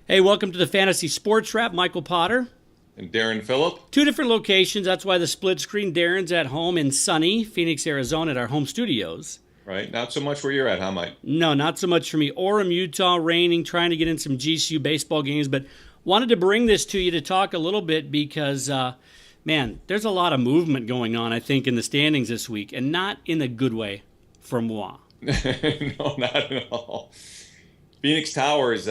Hey, welcome to the Fantasy Sports Wrap. Michael Potter. And Darren Phillip. Two different locations. That's why the split screen. Darren's at home in sunny Phoenix, Arizona at our home studios. Right? Not so much where you're at, huh, Mike? No, not so much for me. Orem, Utah, raining, trying to get in some GCU baseball games, but wanted to bring this to you to talk a little bit because, man, there's a lot of movement going on, I think, in the standings this week, and not in a good way for moi. No, not at all. Phoenix Towers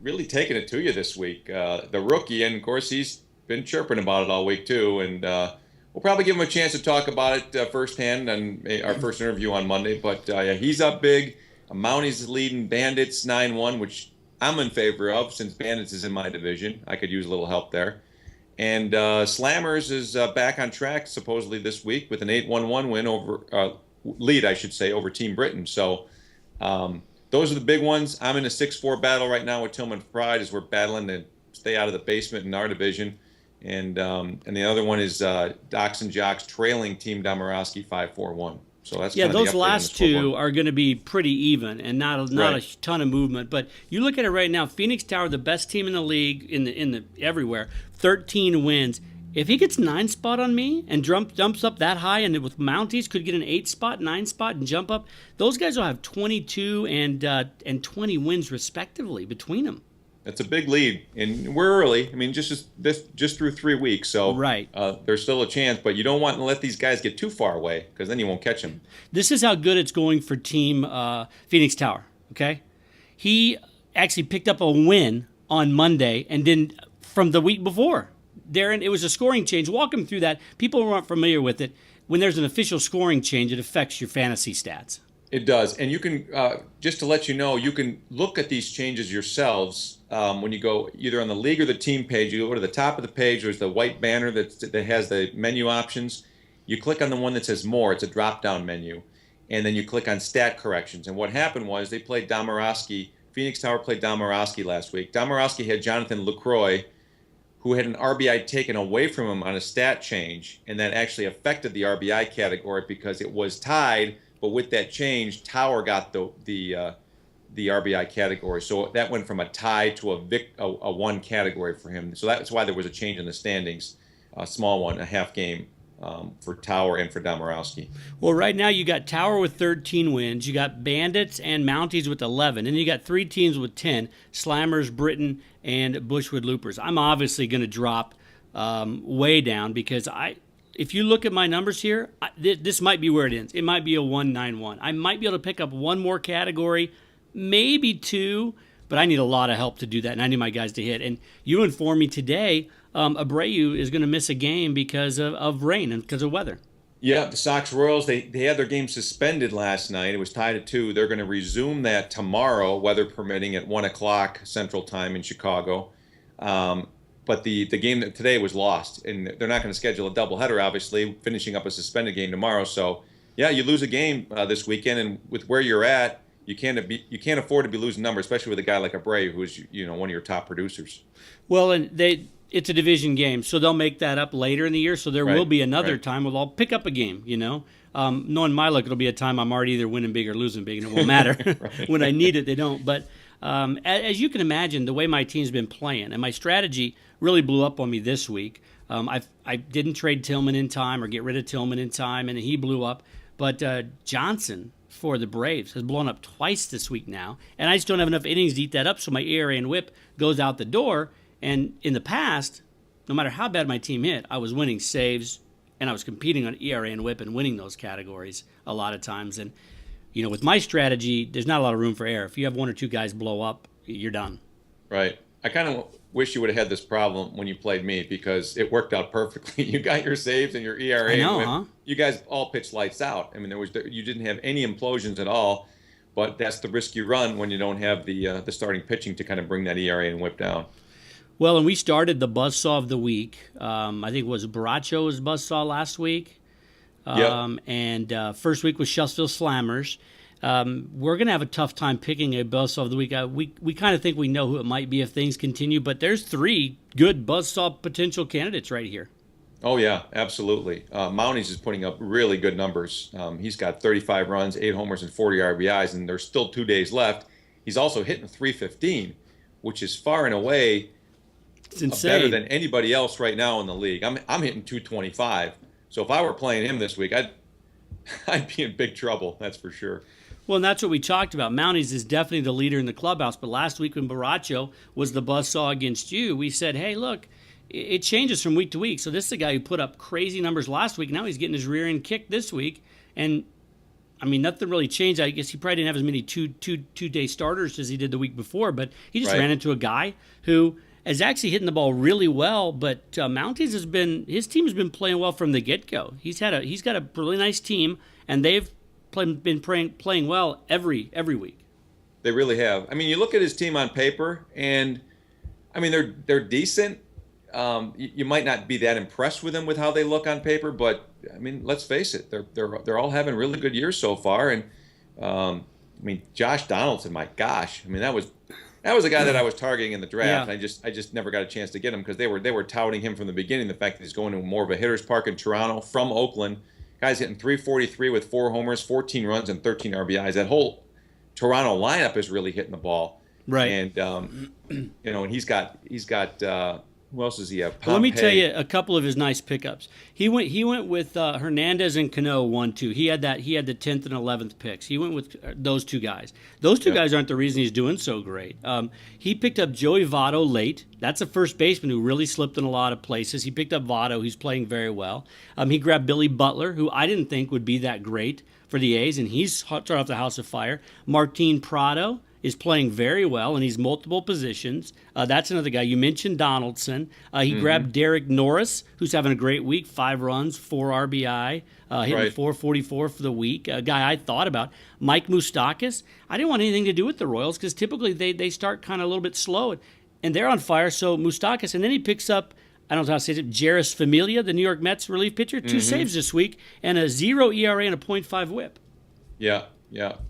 really taking it to you this week. The rookie, and of course, he's been chirping about it all week, too. And we'll probably give him a chance to talk about it firsthand on our first interview on Monday. But yeah, he's up big. Mounties leading Bandits 9-1, which I'm in favor of since Bandits is in my division. I could use a little help there. And Slammers is back on track supposedly this week with an 8-1-1 win lead, I should say, over Team Britain. So those are the big ones. I'm in a 6-4 battle right now with Tillman Pride as we're battling to stay out of the basement in our division. And the other one is Docs and Jocks trailing Team Domorowski 5-4-1. So that's yeah. kind of Those last two are going to be pretty even and not Right. a ton of movement. But you look at it right now. Phoenix Tower, the best team in the league, in the everywhere, 13 wins. If he gets 9 spot on me and jumps up that high, and with Mounties could get an 8 spot, 9 spot, and jump up, those guys will have 22 and 20 wins respectively between them. That's a big lead, and we're early. I mean, just through 3 weeks, so Right. There's still a chance. But you don't want to let these guys get too far away because then you won't catch them. This is how good it's going for Team Phoenix Tower. Okay, he actually picked up a win on Monday and didn't from the week before. Darren, it was a scoring change. Walk him through that. People who aren't familiar with it, when there's an official scoring change, it affects your fantasy stats. It does, and you can just to let you know, you can look at these changes yourselves when you go either on the league or the team page. You go to the top of the page. There's the white banner that has the menu options. You click on the one that says more. It's a drop-down menu, and then you click on stat corrections. And what happened was they played Domorowski. Phoenix Tower played Domorowski last week. Domorowski had Jonathan LaCroix, who had an RBI taken away from him on a stat change, and that actually affected the RBI category because it was tied. But with that change, Tower got the RBI category, so that went from a tie to a 1 category for him. So that's why there was a change in the standings, a small one, a half game for Tower and for Domorowski. Well, right now you got Tower with 13 wins. You got Bandits and Mounties with 11. And you got 3 teams with 10, Slammers, Britain, and Bushwood Loopers. I'm obviously going to drop way down because if you look at my numbers here, this might be where it ends. It might be a 1-9-1. I might be able to pick up one more category, maybe 2, but I need a lot of help to do that, and I need my guys to hit. And you informed me today Abreu is going to miss a game because of rain and because of weather. Yeah, the Sox Royals, they had their game suspended last night. It was tied at 2. They're going to resume that tomorrow, weather permitting, at 1 o'clock Central Time in Chicago. But the game today was lost, and they're not going to schedule a doubleheader, obviously, finishing up a suspended game tomorrow. So, yeah, you lose a game this weekend, and with where you're at, you can't afford to be losing numbers, especially with a guy like Abreu, who is one of your top producers. Well, and it's a division game, so they'll make that up later in the year. So there will be another time where I'll pick up a game. Knowing my luck, it'll be a time I'm already either winning big or losing big, and it won't matter. When I need it, they don't. But as you can imagine, the way my team's been playing, and my strategy really blew up on me this week. I didn't trade Tillman in time or get rid of Tillman in time, and he blew up. But Johnson for the Braves has blown up twice this week now, and I just don't have enough innings to eat that up, so my ERA and WHIP goes out the door. And in the past, no matter how bad my team hit, I was winning saves, and I was competing on ERA and WHIP and winning those categories a lot of times. And with my strategy, there's not a lot of room for error. If you have 1 or 2 guys blow up, you're done. Right. I kind of wish you would have had this problem when you played me because it worked out perfectly. You got your saves and your ERA. I know, huh? You guys all pitched lights out. I mean, you didn't have any implosions at all, but that's the risk you run when you don't have the starting pitching to kind of bring that ERA and WHIP down. Well, and we started the Buzzsaw of the week. I think it was Baracho's Buzzsaw last week. Yep. And first week was Shellsville Slammers. We're going to have a tough time picking a Buzzsaw of the week. We kind of think we know who it might be if things continue, but there's 3 good Buzzsaw potential candidates right here. Oh, yeah, absolutely. Mounties is putting up really good numbers. He's got 35 runs, 8 homers, and 40 RBIs, and there's still 2 days left. He's also hitting .315, which is far and away It's insane. better than anybody else right now in the league. I'm hitting 225. So if I were playing him this week, I'd be in big trouble. That's for sure. Well, and that's what we talked about. Mounties is definitely the leader in the clubhouse. But last week when Baracho was the buzzsaw against you, we said, hey, look, it changes from week to week. So this is a guy who put up crazy numbers last week. Now he's getting his rear end kicked this week. And, I mean, nothing really changed. I guess he probably didn't have as many two-day starters as he did the week before. But he just ran into a guy who is actually hitting the ball really well. But Mounties his team has been playing well from the get-go. He's got a really nice team, and they've been playing well every week. They really have. I mean, you look at his team on paper, and I mean they're decent. You might not be that impressed with them with how they look on paper, but I mean, let's face it, they're all having really good years so far. And I mean, Josh Donaldson, my gosh, I mean that was a guy that I was targeting in the draft. Yeah. I just never got a chance to get him because they were touting him from the beginning. The fact that he's going to more of a hitter's park in Toronto from Oakland. Guy's hitting 343 with 4 homers, 14 runs, and 13 RBIs. That whole Toronto lineup is really hitting the ball. Right. And and he's got who else does he have? Well, let me tell you a couple of his nice pickups. He went with Hernandez and Cano 1-2. He had the 10th and 11th picks. He went with those two guys. Those two guys aren't the reason he's doing so great. He picked up Joey Votto late. That's a first baseman who really slipped in a lot of places. He picked up Votto, who's playing very well. He grabbed Billy Butler, who I didn't think would be that great for the A's, and he's started off the house of fire. Martin Prado is playing very well, and he's multiple positions. That's another guy. You mentioned Donaldson. He grabbed Derek Norris, who's having a great week, 5 runs, 4 RBI, hitting 444 for the week. A guy I thought about. Mike Moustakas. I didn't want anything to do with the Royals because typically they start kind of a little bit slow, and they're on fire. So Moustakas, and then he picks up, I don't know how to say it, Jairus Familia, the New York Mets relief pitcher, 2 saves this week, and a 0 ERA and a .5 whip. Yeah.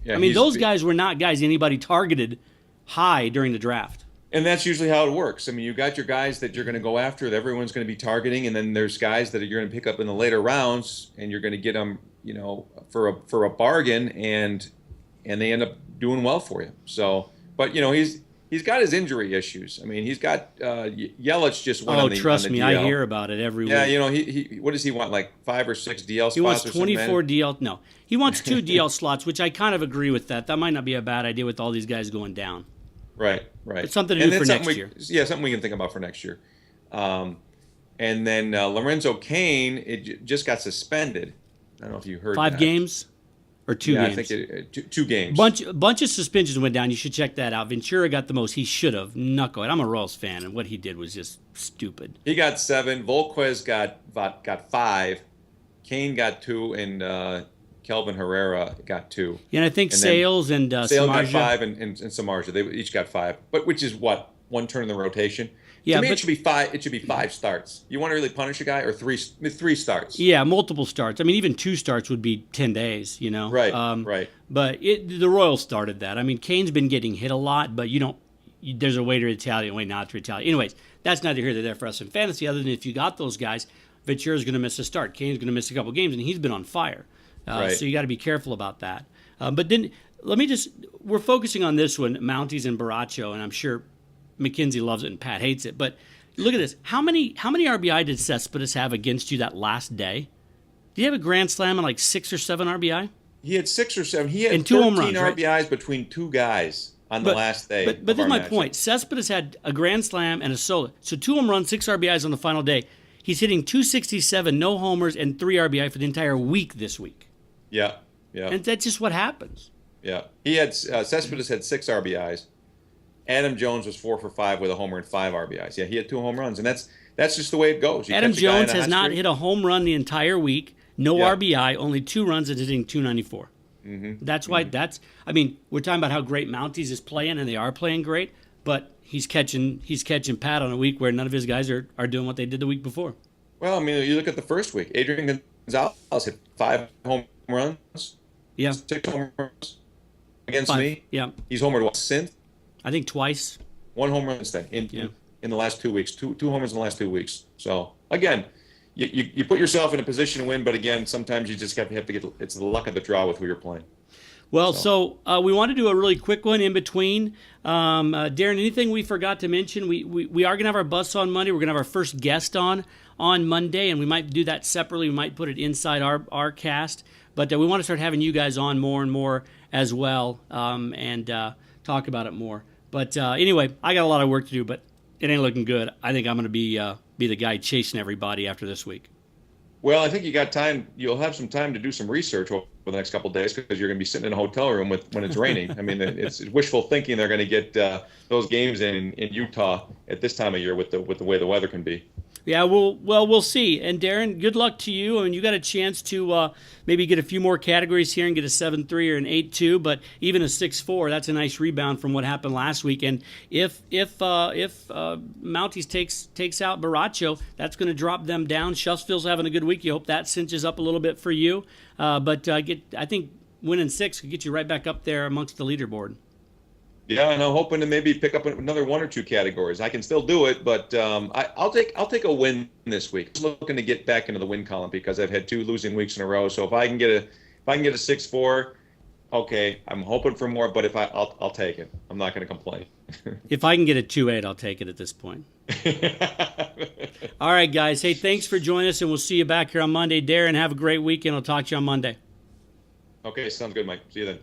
I mean, those guys were not guys anybody targeted high during the draft. And that's usually how it works. I mean, you got your guys that you're going to go after that everyone's going to be targeting, and then there's guys that you're going to pick up in the later rounds, and you're going to get them, for a bargain, and they end up doing well for you. So, but he's got his injury issues. I mean, he's got Yelich just went on the trust on me, the DL. I hear about it every week. Yeah, he what does he want, like 5 or 6 DL spots? He wants or something, 24 man? DL. No, he wants 2 DL slots, which I kind of agree with that. That might not be a bad idea with all these guys going down. Right. It's something to do for next year. Yeah, something we can think about for next year. And then Lorenzo Cain, just got suspended. I don't know if you heard 5 that. games or 2 games? I think 2 games. Bunch of suspensions went down. You should check that out. Ventura got the most. He should have. Knucklehead. I'm a Royals fan, and what he did was just stupid. He got 7. Volquez got 5. Cain got 2, and Kelvin Herrera got 2. Yeah, and I think Sales and Sales got Samardzija. 5, and Samardzija. They each got 5, but which is what, 1 turn in the rotation. Yeah, to me, it should be 5. It should be 5 starts. You want to really punish a guy, or 3 starts? Yeah, multiple starts. I mean, even 2 starts would be 10 days. Right. Right. But the Royals started that. I mean, Cain's been getting hit a lot, but there's a way to retaliate, a way not to retaliate. Anyways, that's neither here nor there for us in fantasy. Other than if you got those guys, Ventura's going to miss a start. Cain's going to miss a couple games, and he's been on fire. Right. So you got to be careful about that. But then we're focusing on this one, Mounties and Baracho, and I'm sure McKenzie loves it and Pat hates it. But look at this. How many RBI did Cespedes have against you that last day? Did he have a grand slam and like 6 or 7 RBI? He had 6 or 7. He had and 2 home runs, RBIs between 2 guys on the last day. But this is my point. Cespedes had a grand slam and a solo. So 2 home runs, 6 RBIs on the final day. He's hitting 267, no homers, and 3 RBI for the entire week this week. Yeah. And that's just what happens. Yeah. He had Cespedes had 6 RBIs. Adam Jones was 4 for 5 with a homer and 5 RBIs. Yeah, he had 2 home runs, and that's just the way it goes. Adam Jones has not hit a home run the entire week. No RBI, only 2 runs, and hitting 294. That's why I mean, we're talking about how great Mounties is playing, and they are playing great, but he's catching Pat on a week where none of his guys are doing what they did the week before. Well, I mean, you look at the first week. Adrian Gonzalez hit 5 home runs. Yeah. 6 home runs against 5. me. Yeah. He's homered once since. I think twice. 1 home run instead in the last 2 weeks. Two homers in the last 2 weeks. So again, you put yourself in a position to win, but again, sometimes you just have to get. It's the luck of the draw with who you're playing. Well, so we want to do a really quick one in between. Darren, anything we forgot to mention? We are going to have our Buzzsaw on Monday. We're going to have our first guest on Monday, and we might do that separately. We might put it inside our cast. But we want to start having you guys on more and more as well, and talk about it more. But anyway, I got a lot of work to do, but it ain't looking good. I think I'm going to be the guy chasing everybody after this week. Well, I think you got time. You'll have some time to do some research over the next couple of days because you're going to be sitting in a hotel room when it's raining. I mean, it's wishful thinking they're going to get those games in Utah at this time of year with the way the weather can be. Yeah, we'll see. And Darren, good luck to you. I mean, you got a chance to maybe get a few more categories here and get a 7-3 or an 8-2, but even a 6-4, that's a nice rebound from what happened last week. And if Mounties takes out Baracho, that's going to drop them down. Shuffsville's having a good week. You hope that cinches up a little bit for you. But I think winning 6 could get you right back up there amongst the leaderboard. Yeah, and I'm hoping to maybe pick up another 1 or 2 categories. I can still do it, but I'll take a win this week. Just looking to get back into the win column because I've had 2 losing weeks in a row. So if I can get a 6-4, okay. I'm hoping for more, but I'll take it. I'm not going to complain. If I can get a 2-8, I'll take it at this point. All right, guys. Hey, thanks for joining us, and we'll see you back here on Monday. Darren, have a great weekend. I'll talk to you on Monday. Okay, sounds good, Mike. See you then.